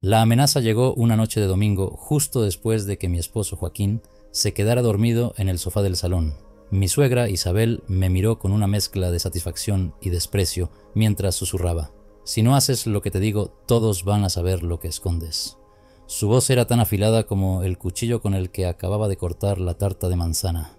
La amenaza llegó una noche de domingo, justo después de que mi esposo Joaquín se quedara dormido en el sofá del salón. Mi suegra Isabel me miró con una mezcla de satisfacción y desprecio mientras susurraba: «Si no haces lo que te digo, todos van a saber lo que escondes». Su voz era tan afilada como el cuchillo con el que acababa de cortar la tarta de manzana.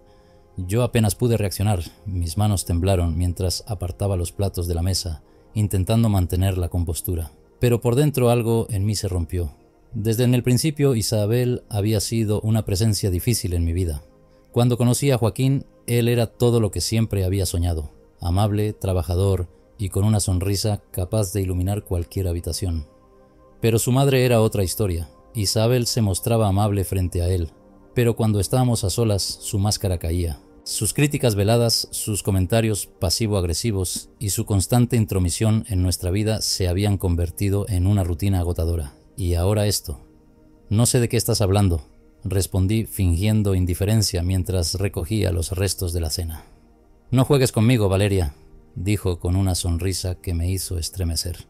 Yo apenas pude reaccionar, mis manos temblaron mientras apartaba los platos de la mesa, intentando mantener la compostura. Pero por dentro algo en mí se rompió. Desde el principio Isabel había sido una presencia difícil en mi vida. Cuando conocí a Joaquín, él era todo lo que siempre había soñado: amable, trabajador y con una sonrisa capaz de iluminar cualquier habitación. Pero su madre era otra historia. Isabel se mostraba amable frente a él, pero cuando estábamos a solas su máscara caía. Sus críticas veladas, sus comentarios pasivo-agresivos y su constante intromisión en nuestra vida se habían convertido en una rutina agotadora. Y ahora esto. «No sé de qué estás hablando», respondí fingiendo indiferencia mientras recogía los restos de la cena. «No juegues conmigo, Valeria», dijo con una sonrisa que me hizo estremecer.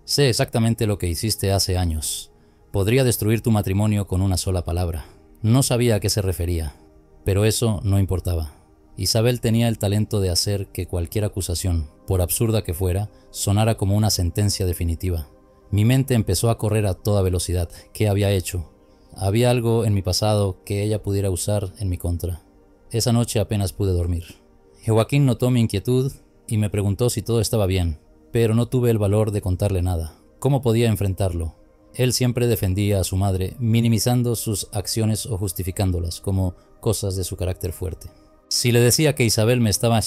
«Sé exactamente lo que hiciste hace años. Podría destruir tu matrimonio con una sola palabra». No sabía a qué se refería, pero eso no importaba. Isabel tenía el talento de hacer que cualquier acusación, por absurda que fuera, sonara como una sentencia definitiva. Mi mente empezó a correr a toda velocidad. ¿Qué había hecho? Había algo en mi pasado que ella pudiera usar en mi contra. Esa noche apenas pude dormir. Joaquín notó mi inquietud y me preguntó si todo estaba bien, pero no tuve el valor de contarle nada. ¿Cómo podía enfrentarlo? Él siempre defendía a su madre, minimizando sus acciones o justificándolas como cosas de su carácter fuerte. Si le decía que Isabel me estaba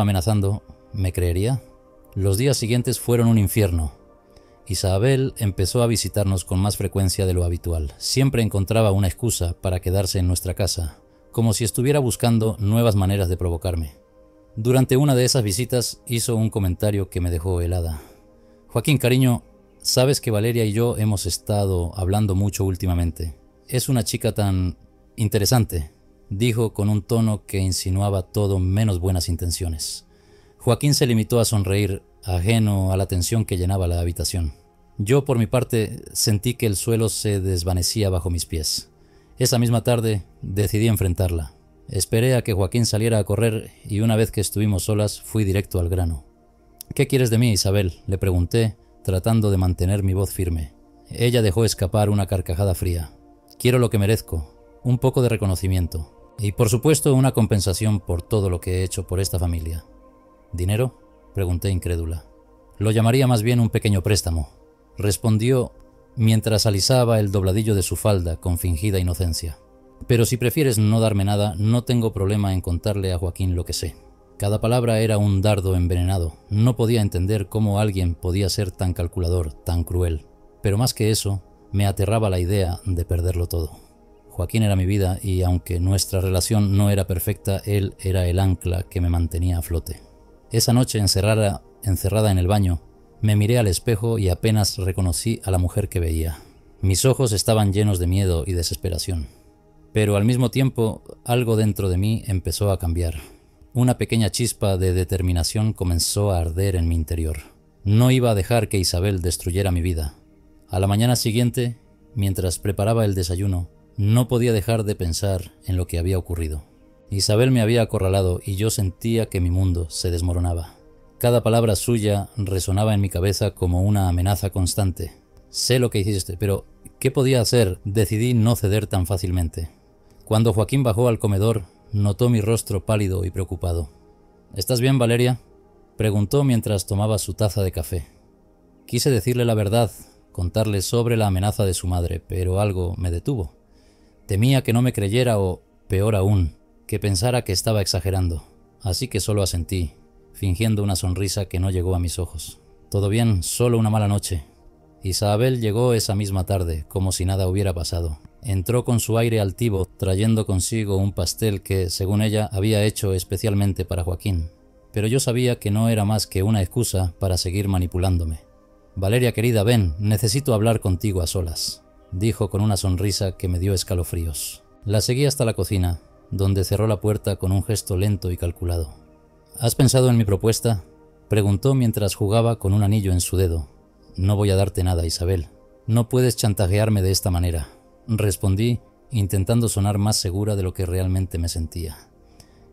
amenazando, ¿me creería? Los días siguientes fueron un infierno. Isabel empezó a visitarnos con más frecuencia de lo habitual. Siempre encontraba una excusa para quedarse en nuestra casa, como si estuviera buscando nuevas maneras de provocarme. Durante una de esas visitas hizo un comentario que me dejó helada. «Joaquín, cariño, sabes que Valeria y yo hemos estado hablando mucho últimamente. Es una chica tan interesante», dijo con un tono que insinuaba todo menos buenas intenciones. Joaquín se limitó a sonreír, ajeno a la tensión que llenaba la habitación. Yo, por mi parte, sentí que el suelo se desvanecía bajo mis pies. Esa misma tarde decidí enfrentarla. Esperé a que Joaquín saliera a correr y una vez que estuvimos solas fui directo al grano. «¿Qué quieres de mí, Isabel?», le pregunté, tratando de mantener mi voz firme. Ella dejó escapar una carcajada fría. «Quiero lo que merezco, un poco de reconocimiento y por supuesto una compensación por todo lo que he hecho por esta familia». «¿Dinero?», pregunté incrédula. «Lo llamaría más bien un pequeño préstamo», respondió mientras alisaba el dobladillo de su falda con fingida inocencia. «Pero si prefieres no darme nada, no tengo problema en contarle a Joaquín lo que sé». Cada palabra era un dardo envenenado. No podía entender cómo alguien podía ser tan calculador, tan cruel. Pero más que eso, me aterraba la idea de perderlo todo. Joaquín era mi vida y aunque nuestra relación no era perfecta, él era el ancla que me mantenía a flote. Esa noche, encerrada en el baño, me miré al espejo y apenas reconocí a la mujer que veía. Mis ojos estaban llenos de miedo y desesperación. Pero al mismo tiempo, algo dentro de mí empezó a cambiar. Una pequeña chispa de determinación comenzó a arder en mi interior. No iba a dejar que Isabel destruyera mi vida. A la mañana siguiente, mientras preparaba el desayuno, no podía dejar de pensar en lo que había ocurrido. Isabel me había acorralado y yo sentía que mi mundo se desmoronaba. Cada palabra suya resonaba en mi cabeza como una amenaza constante. «Sé lo que hiciste, pero ¿qué podía hacer?». Decidí no ceder tan fácilmente. Cuando Joaquín bajó al comedor, notó mi rostro pálido y preocupado. «¿Estás bien, Valeria?», preguntó mientras tomaba su taza de café. Quise decirle la verdad, contarle sobre la amenaza de su madre, pero algo me detuvo. Temía que no me creyera o, peor aún, que pensara que estaba exagerando. Así que solo asentí, fingiendo una sonrisa que no llegó a mis ojos. «Todo bien, solo una mala noche». Isabel llegó esa misma tarde, como si nada hubiera pasado. Entró con su aire altivo, trayendo consigo un pastel que, según ella, había hecho especialmente para Joaquín. Pero yo sabía que no era más que una excusa para seguir manipulándome. «Valeria querida, ven, necesito hablar contigo a solas», dijo con una sonrisa que me dio escalofríos. La seguí hasta la cocina, donde cerró la puerta con un gesto lento y calculado. «¿Has pensado en mi propuesta?», preguntó mientras jugaba con un anillo en su dedo. «No voy a darte nada, Isabel. No puedes chantajearme de esta manera, respondí, intentando sonar más segura de lo que realmente me sentía.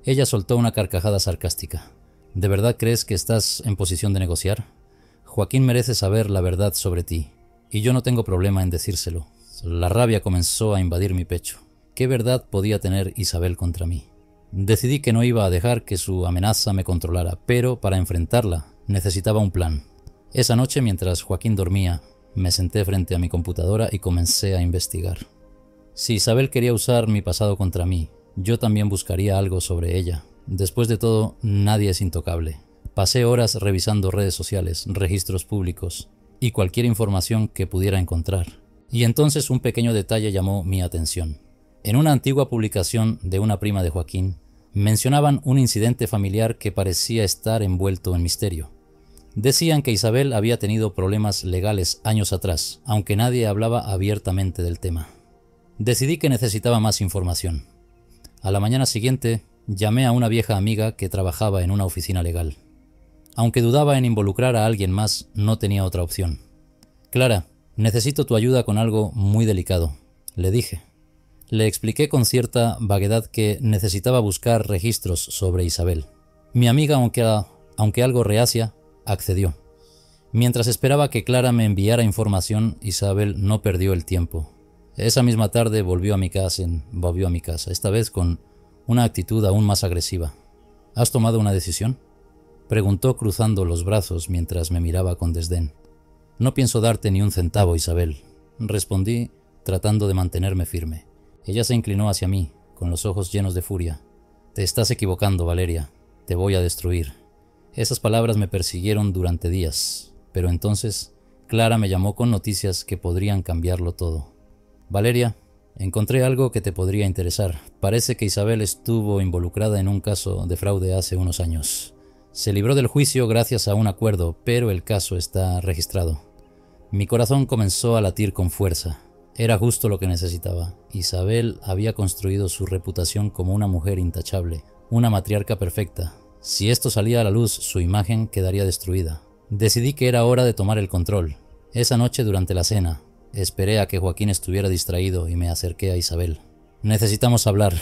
Ella soltó una carcajada sarcástica. ¿De verdad crees que estás en posición de negociar? Joaquín merece saber la verdad sobre ti, y yo no tengo problema en decírselo. La rabia comenzó a invadir mi pecho. ¿Qué verdad podía tener Isabel contra mí? Decidí que no iba a dejar que su amenaza me controlara, pero para enfrentarla necesitaba un plan. Esa noche, mientras Joaquín dormía, me senté frente a mi computadora y comencé a investigar. Si Isabel quería usar mi pasado contra mí, yo también buscaría algo sobre ella. Después de todo, nadie es intocable. Pasé horas revisando redes sociales, registros públicos y cualquier información que pudiera encontrar. Y entonces un pequeño detalle llamó mi atención. En una antigua publicación de una prima de Joaquín, mencionaban un incidente familiar que parecía estar envuelto en misterio. Decían que Isabel había tenido problemas legales años atrás, aunque nadie hablaba abiertamente del tema. Decidí que necesitaba más información. A la mañana siguiente, llamé a una vieja amiga que trabajaba en una oficina legal. Aunque dudaba en involucrar a alguien más, no tenía otra opción. «Clara, necesito tu ayuda con algo muy delicado», le dije. Le expliqué con cierta vaguedad que necesitaba buscar registros sobre Isabel. Mi amiga, aunque algo reacia, accedió. Mientras esperaba que Clara me enviara información, Isabel no perdió el tiempo. Esa misma tarde volvió a mi casa, esta vez con una actitud aún más agresiva. «¿Has tomado una decisión?», preguntó cruzando los brazos mientras me miraba con desdén. «No pienso darte ni un centavo, Isabel», respondí tratando de mantenerme firme. Ella se inclinó hacia mí, con los ojos llenos de furia. «Te estás equivocando, Valeria. Te voy a destruir». Esas palabras me persiguieron durante días, pero entonces Clara me llamó con noticias que podrían cambiarlo todo. «Valeria, encontré algo que te podría interesar. Parece que Isabel estuvo involucrada en un caso de fraude hace unos años. Se libró del juicio gracias a un acuerdo, pero el caso está registrado». Mi corazón comenzó a latir con fuerza. Era justo lo que necesitaba. Isabel había construido su reputación como una mujer intachable, una matriarca perfecta. Si esto salía a la luz, su imagen quedaría destruida. Decidí que era hora de tomar el control. Esa noche durante la cena, esperé a que Joaquín estuviera distraído y me acerqué a Isabel. «Necesitamos hablar»,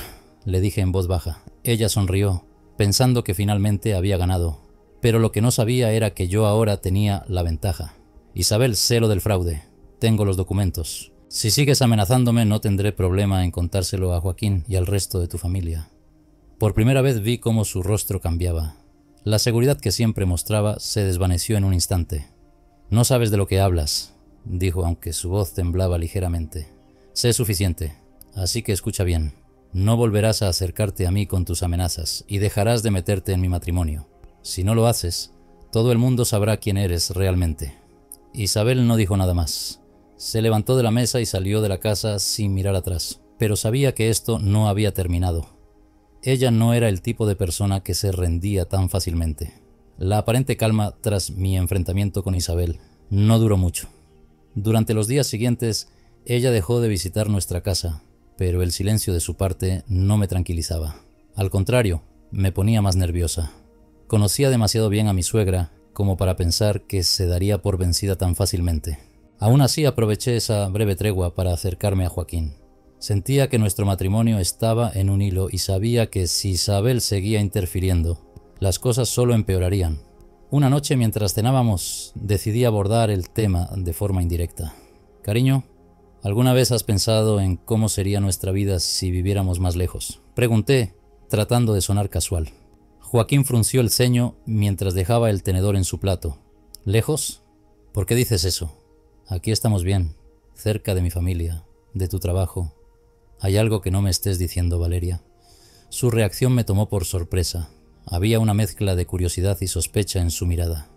le dije en voz baja. Ella sonrió, pensando que finalmente había ganado. Pero lo que no sabía era que yo ahora tenía la ventaja. «Isabel, sé lo del fraude. Tengo los documentos. Si sigues amenazándome, no tendré problema en contárselo a Joaquín y al resto de tu familia». Por primera vez vi cómo su rostro cambiaba. La seguridad que siempre mostraba se desvaneció en un instante. «No sabes de lo que hablas», dijo, aunque su voz temblaba ligeramente. «Sé suficiente, así que escucha bien. No volverás a acercarte a mí con tus amenazas y dejarás de meterte en mi matrimonio. Si no lo haces, todo el mundo sabrá quién eres realmente». Isabel no dijo nada más. Se levantó de la mesa y salió de la casa sin mirar atrás, pero sabía que esto no había terminado. Ella no era el tipo de persona que se rendía tan fácilmente. La aparente calma tras mi enfrentamiento con Isabel no duró mucho. Durante los días siguientes, ella dejó de visitar nuestra casa, pero el silencio de su parte no me tranquilizaba. Al contrario, me ponía más nerviosa. Conocía demasiado bien a mi suegra como para pensar que se daría por vencida tan fácilmente. Aún así, aproveché esa breve tregua para acercarme a Joaquín. Sentía que nuestro matrimonio estaba en un hilo y sabía que si Isabel seguía interfiriendo, las cosas solo empeorarían. Una noche, mientras cenábamos, decidí abordar el tema de forma indirecta. «Cariño, ¿alguna vez has pensado en cómo sería nuestra vida si viviéramos más lejos?», pregunté, tratando de sonar casual. Joaquín frunció el ceño mientras dejaba el tenedor en su plato. «¿Lejos? ¿Por qué dices eso? Aquí estamos bien, cerca de mi familia, de tu trabajo. ¿Hay algo que no me estés diciendo, Valeria?». Su reacción me tomó por sorpresa. Había una mezcla de curiosidad y sospecha en su mirada.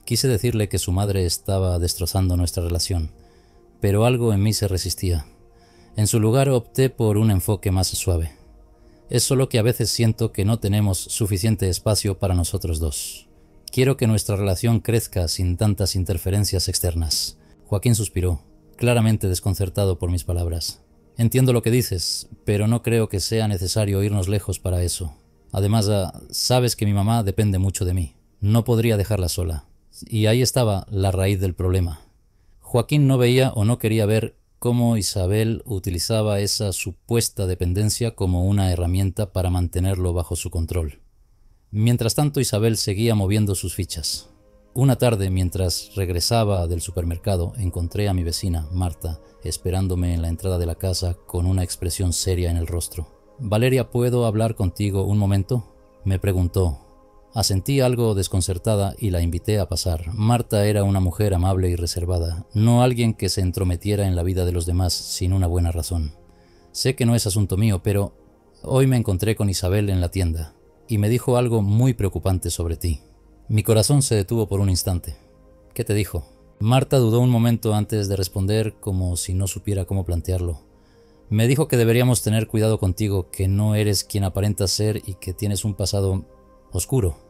Quise decirle que su madre estaba destrozando nuestra relación, pero algo en mí se resistía. En su lugar opté por un enfoque más suave. «Es solo que a veces siento que no tenemos suficiente espacio para nosotros dos. Quiero que nuestra relación crezca sin tantas interferencias externas». Joaquín suspiró, claramente desconcertado por mis palabras. «Entiendo lo que dices, pero no creo que sea necesario irnos lejos para eso. Además, sabes que mi mamá depende mucho de mí. No podría dejarla sola». Y ahí estaba la raíz del problema. Joaquín no veía o no quería ver cómo Isabel utilizaba esa supuesta dependencia como una herramienta para mantenerlo bajo su control. Mientras tanto, Isabel seguía moviendo sus fichas. Una tarde, mientras regresaba del supermercado, encontré a mi vecina, Marta, esperándome en la entrada de la casa con una expresión seria en el rostro. «Valeria, ¿puedo hablar contigo un momento?», me preguntó. Asentí algo desconcertada y la invité a pasar. Marta era una mujer amable y reservada, no alguien que se entrometiera en la vida de los demás sin una buena razón. Sé que no es asunto mío, pero hoy me encontré con Isabel en la tienda y me dijo algo muy preocupante sobre ti. Mi corazón se detuvo por un instante. ¿Qué te dijo? Marta dudó un momento antes de responder, como si no supiera cómo plantearlo. Me dijo que deberíamos tener cuidado contigo, que no eres quien aparentas ser y que tienes un pasado oscuro.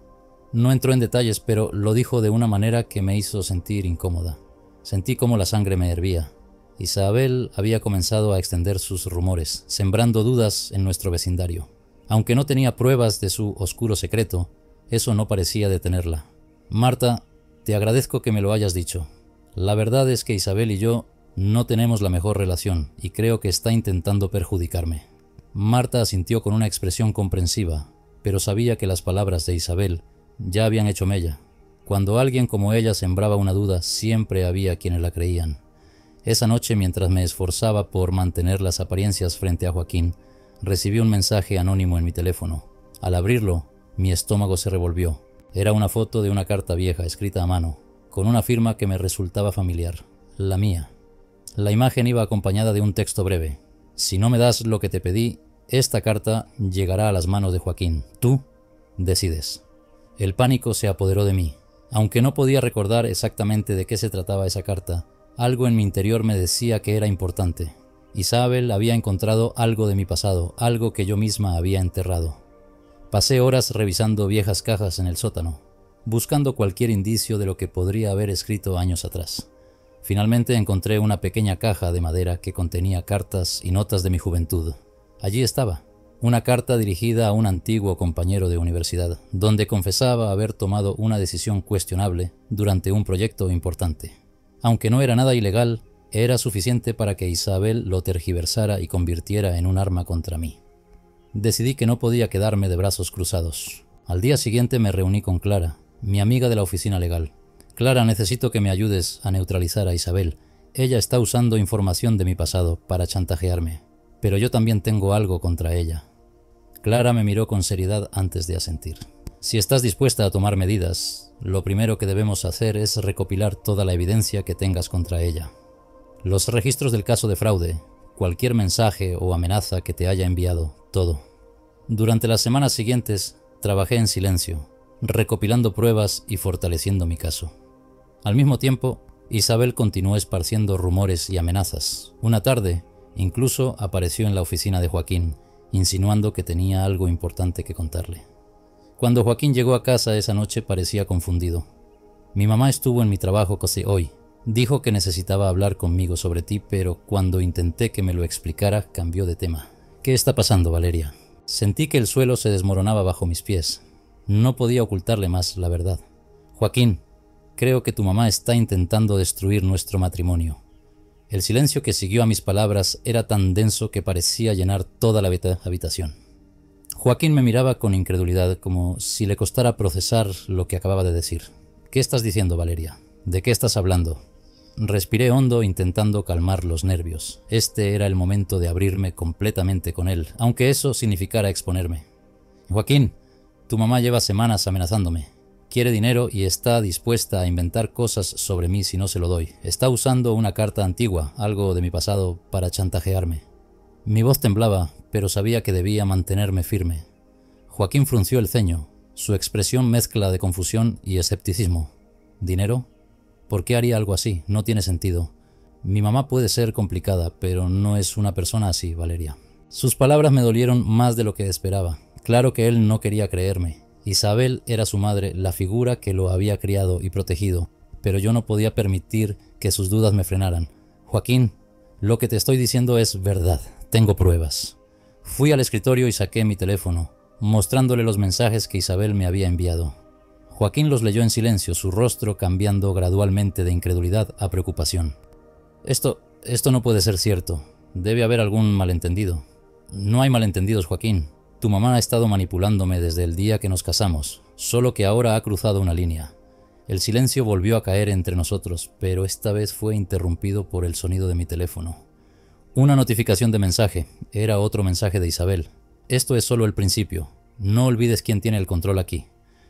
No entró en detalles, pero lo dijo de una manera que me hizo sentir incómoda. Sentí como la sangre me hervía. Isabel había comenzado a extender sus rumores, sembrando dudas en nuestro vecindario. Aunque no tenía pruebas de su oscuro secreto, eso no parecía detenerla. Marta, te agradezco que me lo hayas dicho. La verdad es que Isabel y yo no tenemos la mejor relación y creo que está intentando perjudicarme. Marta asintió con una expresión comprensiva, pero sabía que las palabras de Isabel ya habían hecho mella. Cuando alguien como ella sembraba una duda, siempre había quienes la creían. Esa noche, mientras me esforzaba por mantener las apariencias frente a Joaquín, recibí un mensaje anónimo en mi teléfono. Al abrirlo, mi estómago se revolvió. Era una foto de una carta vieja escrita a mano, con una firma que me resultaba familiar, la mía. La imagen iba acompañada de un texto breve. Si no me das lo que te pedí, esta carta llegará a las manos de Joaquín. Tú decides. El pánico se apoderó de mí. Aunque no podía recordar exactamente de qué se trataba esa carta, algo en mi interior me decía que era importante. Isabel había encontrado algo de mi pasado, algo que yo misma había enterrado. Pasé horas revisando viejas cajas en el sótano, buscando cualquier indicio de lo que podría haber escrito años atrás. Finalmente encontré una pequeña caja de madera que contenía cartas y notas de mi juventud. Allí estaba, una carta dirigida a un antiguo compañero de universidad, donde confesaba haber tomado una decisión cuestionable durante un proyecto importante. Aunque no era nada ilegal, era suficiente para que Isabel lo tergiversara y convirtiera en un arma contra mí. Decidí que no podía quedarme de brazos cruzados. Al día siguiente me reuní con Clara, mi amiga de la oficina legal. Clara, necesito que me ayudes a neutralizar a Isabel. Ella está usando información de mi pasado para chantajearme, pero yo también tengo algo contra ella. Clara me miró con seriedad antes de asentir. Si estás dispuesta a tomar medidas, lo primero que debemos hacer es recopilar toda la evidencia que tengas contra ella. Los registros del caso de fraude, cualquier mensaje o amenaza que te haya enviado, todo. Durante las semanas siguientes, trabajé en silencio, recopilando pruebas y fortaleciendo mi caso. Al mismo tiempo, Isabel continuó esparciendo rumores y amenazas. Una tarde, incluso apareció en la oficina de Joaquín, insinuando que tenía algo importante que contarle. Cuando Joaquín llegó a casa esa noche parecía confundido. Mi mamá estuvo en mi trabajo casi hoy. Dijo que necesitaba hablar conmigo sobre ti, pero cuando intenté que me lo explicara, cambió de tema. ¿Qué está pasando, Valeria? Sentí que el suelo se desmoronaba bajo mis pies. No podía ocultarle más la verdad. Joaquín, creo que tu mamá está intentando destruir nuestro matrimonio. El silencio que siguió a mis palabras era tan denso que parecía llenar toda la habitación. Joaquín me miraba con incredulidad, como si le costara procesar lo que acababa de decir. ¿Qué estás diciendo, Valeria? ¿De qué estás hablando? Respiré hondo intentando calmar los nervios. Este era el momento de abrirme completamente con él, aunque eso significara exponerme. Joaquín, tu mamá lleva semanas amenazándome. Quiere dinero y está dispuesta a inventar cosas sobre mí si no se lo doy. Está usando una carta antigua, algo de mi pasado, para chantajearme. Mi voz temblaba, pero sabía que debía mantenerme firme. Joaquín frunció el ceño. Su expresión mezcla de confusión y escepticismo. ¿Dinero? ¿Por qué haría algo así? No tiene sentido. Mi mamá puede ser complicada, pero no es una persona así, Valeria. Sus palabras me dolieron más de lo que esperaba. Claro que él no quería creerme. Isabel era su madre, la figura que lo había criado y protegido, pero yo no podía permitir que sus dudas me frenaran. Joaquín, lo que te estoy diciendo es verdad. Tengo pruebas. Fui al escritorio y saqué mi teléfono, mostrándole los mensajes que Isabel me había enviado. Joaquín los leyó en silencio, su rostro cambiando gradualmente de incredulidad a preocupación. Esto no puede ser cierto. Debe haber algún malentendido. No hay malentendidos, Joaquín. Tu mamá ha estado manipulándome desde el día que nos casamos, solo que ahora ha cruzado una línea. El silencio volvió a caer entre nosotros, pero esta vez fue interrumpido por el sonido de mi teléfono. Una notificación de mensaje. Era otro mensaje de Isabel. Esto es solo el principio. No olvides quién tiene el control aquí.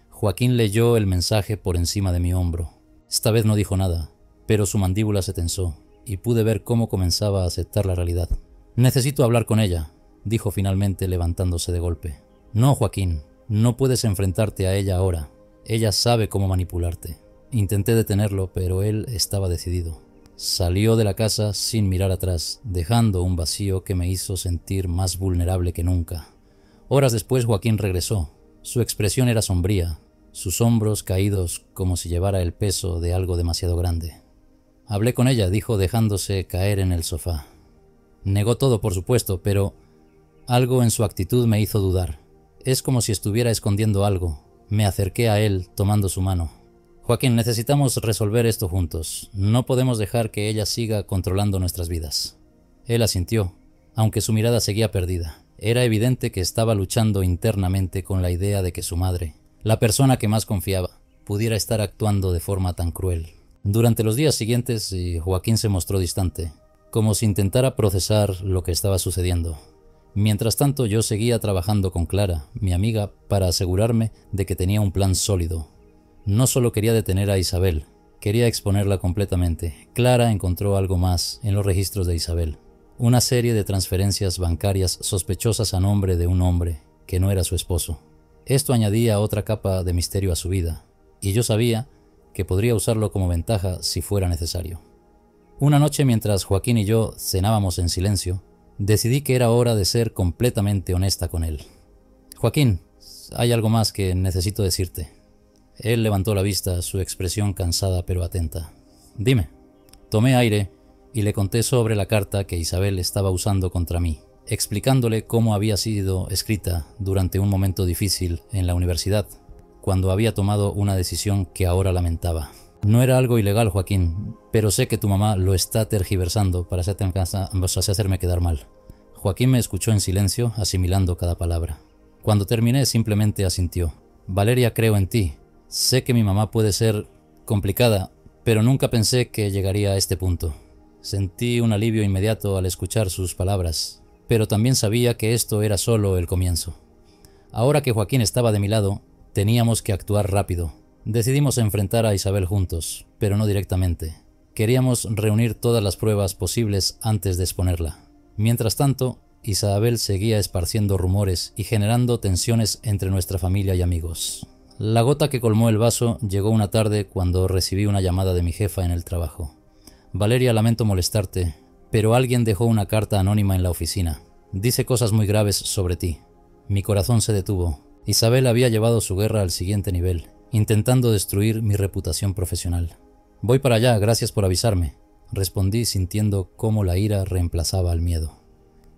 Joaquín leyó el mensaje por encima de mi hombro. Esta vez no dijo nada, pero su mandíbula se tensó y pude ver cómo comenzaba a aceptar la realidad. Necesito hablar con ella, dijo finalmente levantándose de golpe. No, Joaquín, no puedes enfrentarte a ella ahora. Ella sabe cómo manipularte. Intenté detenerlo, pero él estaba decidido. Salió de la casa sin mirar atrás, dejando un vacío que me hizo sentir más vulnerable que nunca. Horas después Joaquín regresó. Su expresión era sombría, sus hombros caídos como si llevara el peso de algo demasiado grande. Hablé con ella, dijo dejándose caer en el sofá. Negó todo, por supuesto, pero algo en su actitud me hizo dudar. Es como si estuviera escondiendo algo. Me acerqué a él, tomando su mano. Joaquín, necesitamos resolver esto juntos. No podemos dejar que ella siga controlando nuestras vidas. Él asintió, aunque su mirada seguía perdida. Era evidente que estaba luchando internamente con la idea de que su madre, la persona que más confiaba, pudiera estar actuando de forma tan cruel. Durante los días siguientes, Joaquín se mostró distante, como si intentara procesar lo que estaba sucediendo. Mientras tanto, yo seguía trabajando con Clara, mi amiga, para asegurarme de que tenía un plan sólido. No solo quería detener a Isabel, quería exponerla completamente. Clara encontró algo más en los registros de Isabel. Una serie de transferencias bancarias sospechosas a nombre de un hombre que no era su esposo. Esto añadía otra capa de misterio a su vida, y yo sabía que podría usarlo como ventaja si fuera necesario. Una noche, mientras Joaquín y yo cenábamos en silencio, decidí que era hora de ser completamente honesta con él. Joaquín, hay algo más que necesito decirte. Él levantó la vista, su expresión cansada pero atenta. Dime. Tomé aire y le conté sobre la carta que Isabel estaba usando contra mí, explicándole cómo había sido escrita durante un momento difícil en la universidad, cuando había tomado una decisión que ahora lamentaba. No era algo ilegal, Joaquín, pero sé que tu mamá lo está tergiversando para hacerme quedar mal. Joaquín me escuchó en silencio, asimilando cada palabra. Cuando terminé, simplemente asintió. Valeria, creo en ti. Sé que mi mamá puede ser complicada, pero nunca pensé que llegaría a este punto. Sentí un alivio inmediato al escuchar sus palabras, pero también sabía que esto era solo el comienzo. Ahora que Joaquín estaba de mi lado, teníamos que actuar rápido. Decidimos enfrentar a Isabel juntos, pero no directamente. Queríamos reunir todas las pruebas posibles antes de exponerla. Mientras tanto, Isabel seguía esparciendo rumores y generando tensiones entre nuestra familia y amigos. La gota que colmó el vaso llegó una tarde cuando recibí una llamada de mi jefa en el trabajo. Valeria, lamento molestarte, pero alguien dejó una carta anónima en la oficina. Dice cosas muy graves sobre ti. Mi corazón se detuvo. Isabel había llevado su guerra al siguiente nivel, intentando destruir mi reputación profesional. Voy para allá, gracias por avisarme, respondí sintiendo cómo la ira reemplazaba al miedo.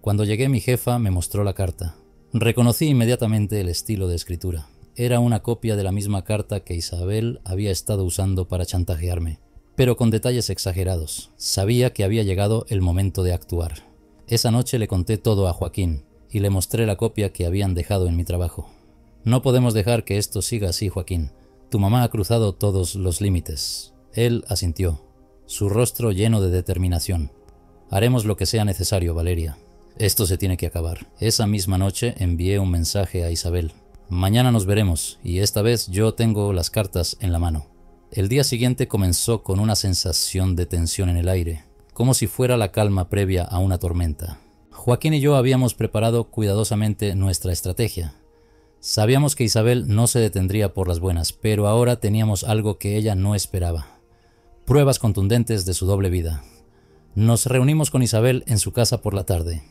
Cuando llegué, mi jefa me mostró la carta. Reconocí inmediatamente el estilo de escritura. Era una copia de la misma carta que Isabel había estado usando para chantajearme, pero con detalles exagerados. Sabía que había llegado el momento de actuar. Esa noche le conté todo a Joaquín y le mostré la copia que habían dejado en mi trabajo. No podemos dejar que esto siga así, Joaquín. Tu mamá ha cruzado todos los límites. Él asintió, su rostro lleno de determinación. Haremos lo que sea necesario, Valeria. Esto se tiene que acabar. Esa misma noche envié un mensaje a Isabel. Mañana nos veremos, y esta vez yo tengo las cartas en la mano. El día siguiente comenzó con una sensación de tensión en el aire, como si fuera la calma previa a una tormenta. Joaquín y yo habíamos preparado cuidadosamente nuestra estrategia. Sabíamos que Isabel no se detendría por las buenas, pero ahora teníamos algo que ella no esperaba. Pruebas contundentes de su doble vida. Nos reunimos con Isabel en su casa por la tarde.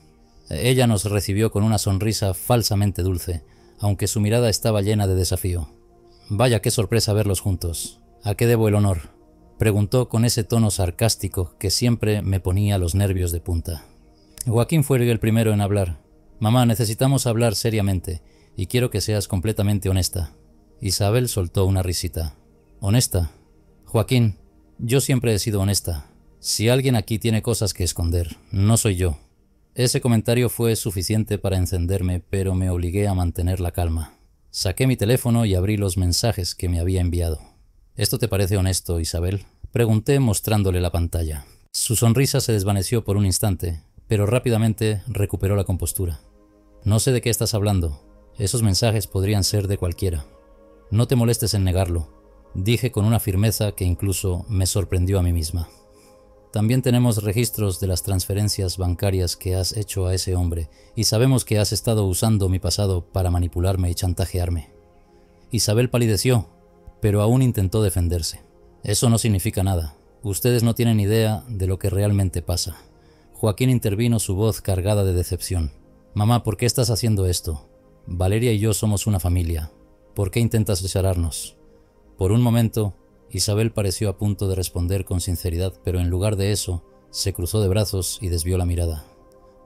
Ella nos recibió con una sonrisa falsamente dulce, aunque su mirada estaba llena de desafío. Vaya, qué sorpresa verlos juntos. ¿A qué debo el honor?, preguntó con ese tono sarcástico que siempre me ponía los nervios de punta. Joaquín fue el primero en hablar. Mamá, necesitamos hablar seriamente, y quiero que seas completamente honesta. Isabel soltó una risita. ¿Honesta? Joaquín, yo siempre he sido honesta. Si alguien aquí tiene cosas que esconder, no soy yo. Ese comentario fue suficiente para encenderme, pero me obligué a mantener la calma. Saqué mi teléfono y abrí los mensajes que me había enviado. ¿Esto te parece honesto, Isabel?, pregunté mostrándole la pantalla. Su sonrisa se desvaneció por un instante, pero rápidamente recuperó la compostura. No sé de qué estás hablando. Esos mensajes podrían ser de cualquiera. No te molestes en negarlo, dije con una firmeza que incluso me sorprendió a mí misma. También tenemos registros de las transferencias bancarias que has hecho a ese hombre y sabemos que has estado usando mi pasado para manipularme y chantajearme. Isabel palideció, pero aún intentó defenderse. Eso no significa nada. Ustedes no tienen idea de lo que realmente pasa. Joaquín intervino, su voz cargada de decepción. Mamá, ¿por qué estás haciendo esto? Valeria y yo somos una familia. ¿Por qué intentas separarnos? Por un momento, Isabel pareció a punto de responder con sinceridad, pero en lugar de eso, se cruzó de brazos y desvió la mirada.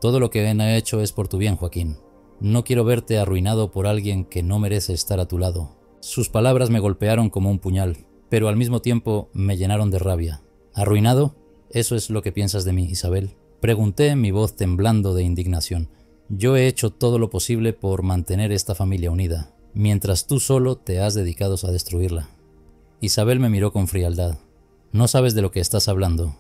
Todo lo que he hecho es por tu bien, Joaquín. No quiero verte arruinado por alguien que no merece estar a tu lado. Sus palabras me golpearon como un puñal, pero al mismo tiempo me llenaron de rabia. ¿Arruinado? ¿Eso es lo que piensas de mí, Isabel?, pregunté, mi voz temblando de indignación. Yo he hecho todo lo posible por mantener esta familia unida, mientras tú solo te has dedicado a destruirla. Isabel me miró con frialdad. No sabes de lo que estás hablando.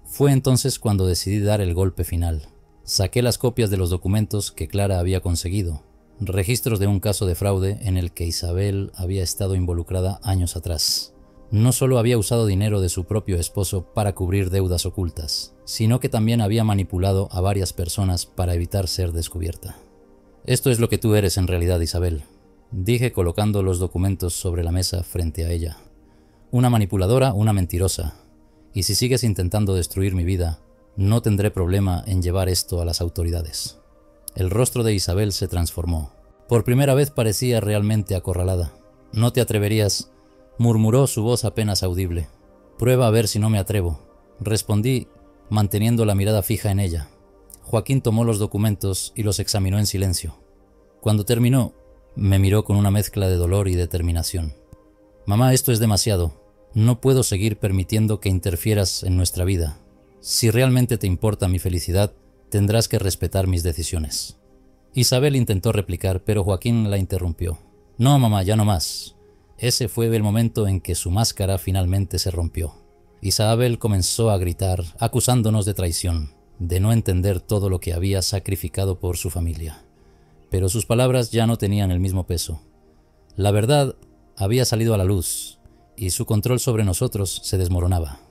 Fue entonces cuando decidí dar el golpe final. Saqué las copias de los documentos que Clara había conseguido, registros de un caso de fraude en el que Isabel había estado involucrada años atrás. No solo había usado dinero de su propio esposo para cubrir deudas ocultas, sino que también había manipulado a varias personas para evitar ser descubierta. Esto es lo que tú eres en realidad, Isabel, dije colocando los documentos sobre la mesa frente a ella. Una manipuladora, una mentirosa. Y si sigues intentando destruir mi vida, no tendré problema en llevar esto a las autoridades. El rostro de Isabel se transformó. Por primera vez parecía realmente acorralada. No te atreverías, murmuró su voz apenas audible. Prueba a ver si no me atrevo, respondí, manteniendo la mirada fija en ella. Joaquín tomó los documentos y los examinó en silencio. Cuando terminó, me miró con una mezcla de dolor y determinación. Mamá, esto es demasiado. No puedo seguir permitiendo que interfieras en nuestra vida. Si realmente te importa mi felicidad, tendrás que respetar mis decisiones. Isabel intentó replicar, pero Joaquín la interrumpió. No, mamá, ya no más. Ese fue el momento en que su máscara finalmente se rompió. Isabel comenzó a gritar, acusándonos de traición, de no entender todo lo que había sacrificado por su familia. Pero sus palabras ya no tenían el mismo peso. La verdad había salido a la luz, y su control sobre nosotros se desmoronaba.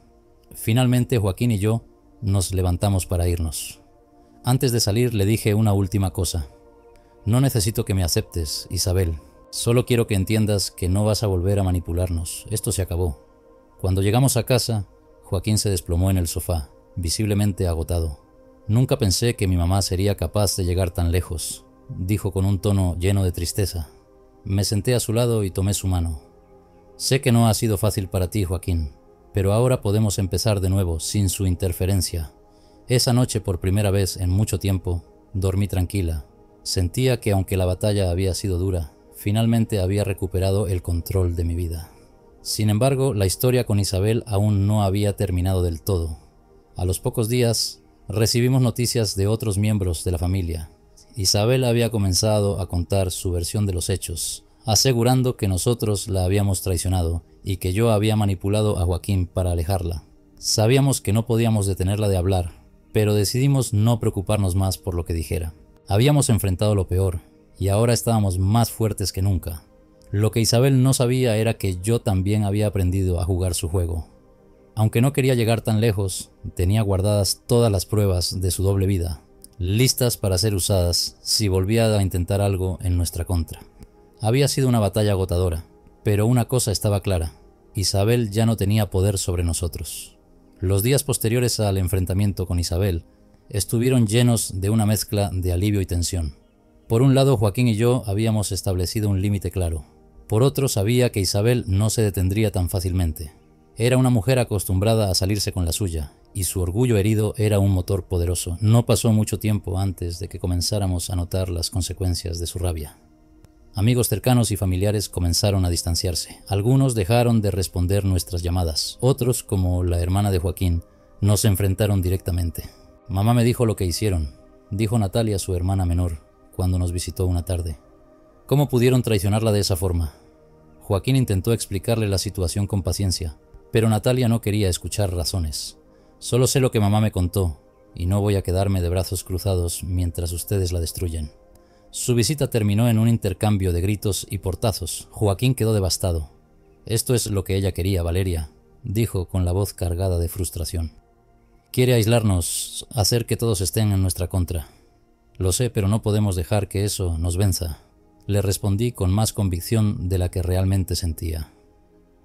Finalmente Joaquín y yo nos levantamos para irnos. Antes de salir le dije una última cosa. No necesito que me aceptes, Isabel. Solo quiero que entiendas que no vas a volver a manipularnos. Esto se acabó. Cuando llegamos a casa, Joaquín se desplomó en el sofá, visiblemente agotado. Nunca pensé que mi mamá sería capaz de llegar tan lejos, dijo con un tono lleno de tristeza. Me senté a su lado y tomé su mano. Sé que no ha sido fácil para ti, Joaquín, pero ahora podemos empezar de nuevo sin su interferencia. Esa noche, por primera vez en mucho tiempo, dormí tranquila. Sentía que aunque la batalla había sido dura, finalmente había recuperado el control de mi vida. Sin embargo, la historia con Isabel aún no había terminado del todo. A los pocos días, recibimos noticias de otros miembros de la familia. Isabel había comenzado a contar su versión de los hechos, asegurando que nosotros la habíamos traicionado y que yo había manipulado a Joaquín para alejarla. Sabíamos que no podíamos detenerla de hablar, pero decidimos no preocuparnos más por lo que dijera. Habíamos enfrentado lo peor, y ahora estábamos más fuertes que nunca. Lo que Isabel no sabía era que yo también había aprendido a jugar su juego. Aunque no quería llegar tan lejos, tenía guardadas todas las pruebas de su doble vida, listas para ser usadas si volvía a intentar algo en nuestra contra. Había sido una batalla agotadora, pero una cosa estaba clara: Isabel ya no tenía poder sobre nosotros. Los días posteriores al enfrentamiento con Isabel estuvieron llenos de una mezcla de alivio y tensión. Por un lado, Joaquín y yo habíamos establecido un límite claro. Por otro, sabía que Isabel no se detendría tan fácilmente. Era una mujer acostumbrada a salirse con la suya, y su orgullo herido era un motor poderoso. No pasó mucho tiempo antes de que comenzáramos a notar las consecuencias de su rabia. Amigos cercanos y familiares comenzaron a distanciarse. Algunos dejaron de responder nuestras llamadas. Otros, como la hermana de Joaquín, Nos enfrentaron directamente. Mamá me dijo lo que hicieron, dijo Natalia, su hermana menor, cuando nos visitó una tarde. ¿Cómo pudieron traicionarla de esa forma? Joaquín intentó explicarle la situación con paciencia, pero Natalia no quería escuchar razones. Solo sé lo que mamá me contó, y no voy a quedarme de brazos cruzados mientras ustedes la destruyen. Su visita terminó en un intercambio de gritos y portazos. Joaquín quedó devastado. Esto es lo que ella quería, Valeria, dijo con la voz cargada de frustración. Quiere aislarnos, hacer que todos estén en nuestra contra. Lo sé, pero no podemos dejar que eso nos venza. Le respondí con más convicción de la que realmente sentía.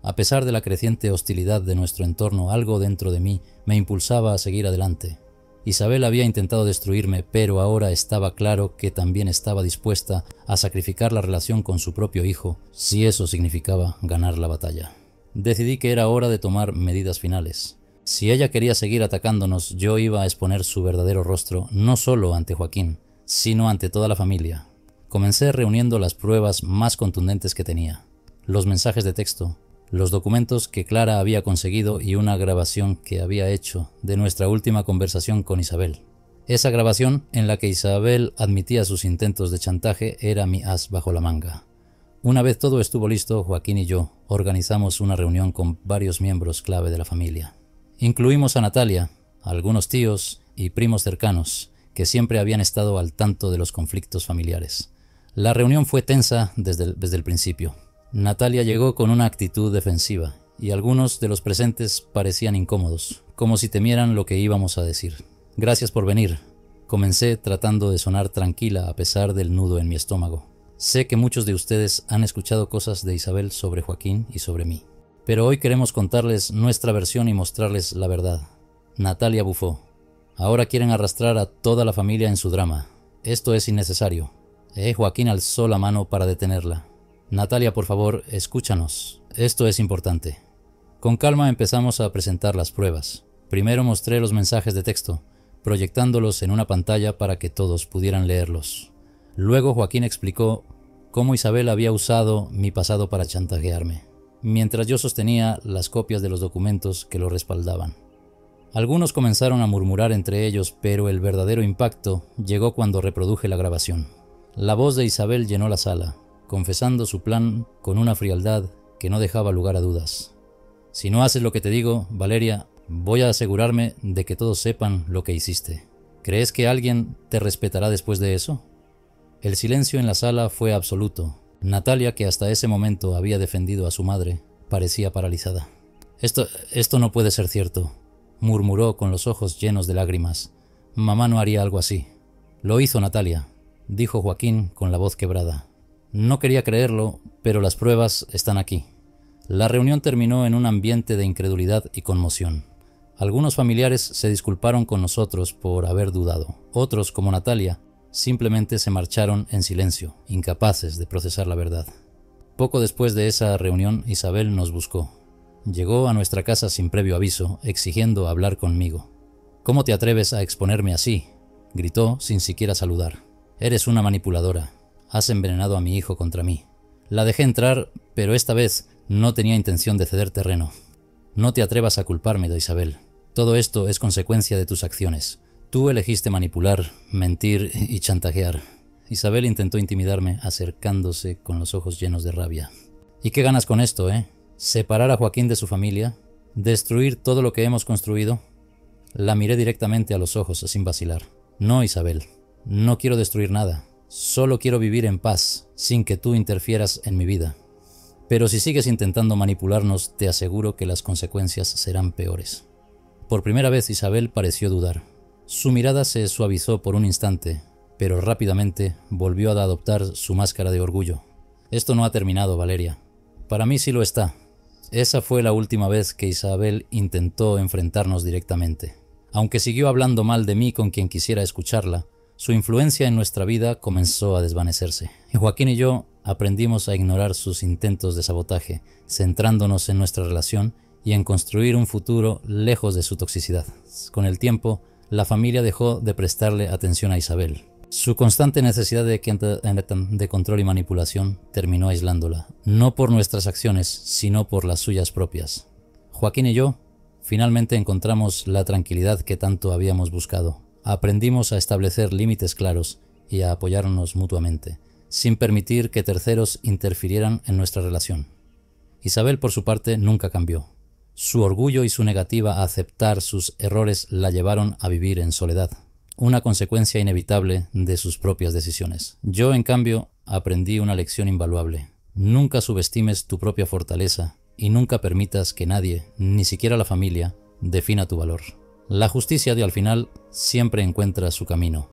A pesar de la creciente hostilidad de nuestro entorno, algo dentro de mí me impulsaba a seguir adelante. Isabel había intentado destruirme, pero ahora estaba claro que también estaba dispuesta a sacrificar la relación con su propio hijo, si eso significaba ganar la batalla. Decidí que era hora de tomar medidas finales. Si ella quería seguir atacándonos, yo iba a exponer su verdadero rostro, no solo ante Joaquín, sino ante toda la familia. Comencé reuniendo las pruebas más contundentes que tenía: los mensajes de texto, los documentos que Clara había conseguido y una grabación que había hecho de nuestra última conversación con Isabel. Esa grabación, en la que Isabel admitía sus intentos de chantaje, era mi as bajo la manga. Una vez todo estuvo listo, Joaquín y yo organizamos una reunión con varios miembros clave de la familia. Incluimos a Natalia, a algunos tíos y primos cercanos, que siempre habían estado al tanto de los conflictos familiares. La reunión fue tensa desde el principio. Natalia llegó con una actitud defensiva, y algunos de los presentes parecían incómodos, como si temieran lo que íbamos a decir. Gracias por venir. Comencé tratando de sonar tranquila a pesar del nudo en mi estómago. Sé que muchos de ustedes han escuchado cosas de Isabel sobre Joaquín y sobre mí, pero hoy queremos contarles nuestra versión y mostrarles la verdad. Natalia bufó. Ahora quieren arrastrar a toda la familia en su drama. Esto es innecesario. Joaquín alzó la mano para detenerla. Natalia, por favor, escúchanos. Esto es importante. Con calma empezamos a presentar las pruebas. Primero mostré los mensajes de texto, proyectándolos en una pantalla para que todos pudieran leerlos. Luego Joaquín explicó cómo Isabel había usado mi pasado para chantajearme, mientras yo sostenía las copias de los documentos que lo respaldaban. Algunos comenzaron a murmurar entre ellos, pero el verdadero impacto llegó cuando reproduje la grabación. La voz de Isabel llenó la sala, confesando su plan con una frialdad que no dejaba lugar a dudas. Si no haces lo que te digo, Valeria, voy a asegurarme de que todos sepan lo que hiciste. ¿Crees que alguien te respetará después de eso? El silencio en la sala fue absoluto. Natalia, que hasta ese momento había defendido a su madre, parecía paralizada. Esto no puede ser cierto, murmuró con los ojos llenos de lágrimas. Mamá no haría algo así. Lo hizo Natalia, dijo Joaquín con la voz quebrada. No quería creerlo, pero las pruebas están aquí. La reunión terminó en un ambiente de incredulidad y conmoción. Algunos familiares se disculparon con nosotros por haber dudado. Otros, como Natalia, simplemente se marcharon en silencio, incapaces de procesar la verdad. Poco después de esa reunión, Isabel nos buscó. Llegó a nuestra casa sin previo aviso, exigiendo hablar conmigo. «¿Cómo te atreves a exponerme así?», gritó sin siquiera saludar. «Eres una manipuladora. Has envenenado a mi hijo contra mí». La dejé entrar, pero esta vez no tenía intención de ceder terreno. «No te atrevas a culparme, Isabel. Todo esto es consecuencia de tus acciones. Tú elegiste manipular, mentir y chantajear». Isabel intentó intimidarme, acercándose con los ojos llenos de rabia. «¿Y qué ganas con esto, ¿Separar a Joaquín de su familia? ¿Destruir todo lo que hemos construido?». La miré directamente a los ojos sin vacilar. «No, Isabel. No quiero destruir nada. Solo quiero vivir en paz, sin que tú interfieras en mi vida. Pero si sigues intentando manipularnos, te aseguro que las consecuencias serán peores». Por primera vez Isabel pareció dudar. Su mirada se suavizó por un instante, pero rápidamente volvió a adoptar su máscara de orgullo. «Esto no ha terminado, Valeria. Para mí sí lo está». Esa fue la última vez que Isabel intentó enfrentarnos directamente. Aunque siguió hablando mal de mí con quien quisiera escucharla, su influencia en nuestra vida comenzó a desvanecerse. Y Joaquín y yo aprendimos a ignorar sus intentos de sabotaje, centrándonos en nuestra relación y en construir un futuro lejos de su toxicidad. Con el tiempo, la familia dejó de prestarle atención a Isabel. Su constante necesidad de control y manipulación terminó aislándola, no por nuestras acciones, sino por las suyas propias. Joaquín y yo Finalmente encontramos la tranquilidad que tanto habíamos buscado. Aprendimos a establecer límites claros y a apoyarnos mutuamente, sin permitir que terceros interfirieran en nuestra relación. Isabel, por su parte, nunca cambió. Su orgullo y su negativa a aceptar sus errores la llevaron a vivir en soledad, una consecuencia inevitable de sus propias decisiones. Yo, en cambio, aprendí una lección invaluable. Nunca subestimes tu propia fortaleza y nunca permitas que nadie, ni siquiera la familia, defina tu valor. La justicia, al final, siempre encuentra su camino.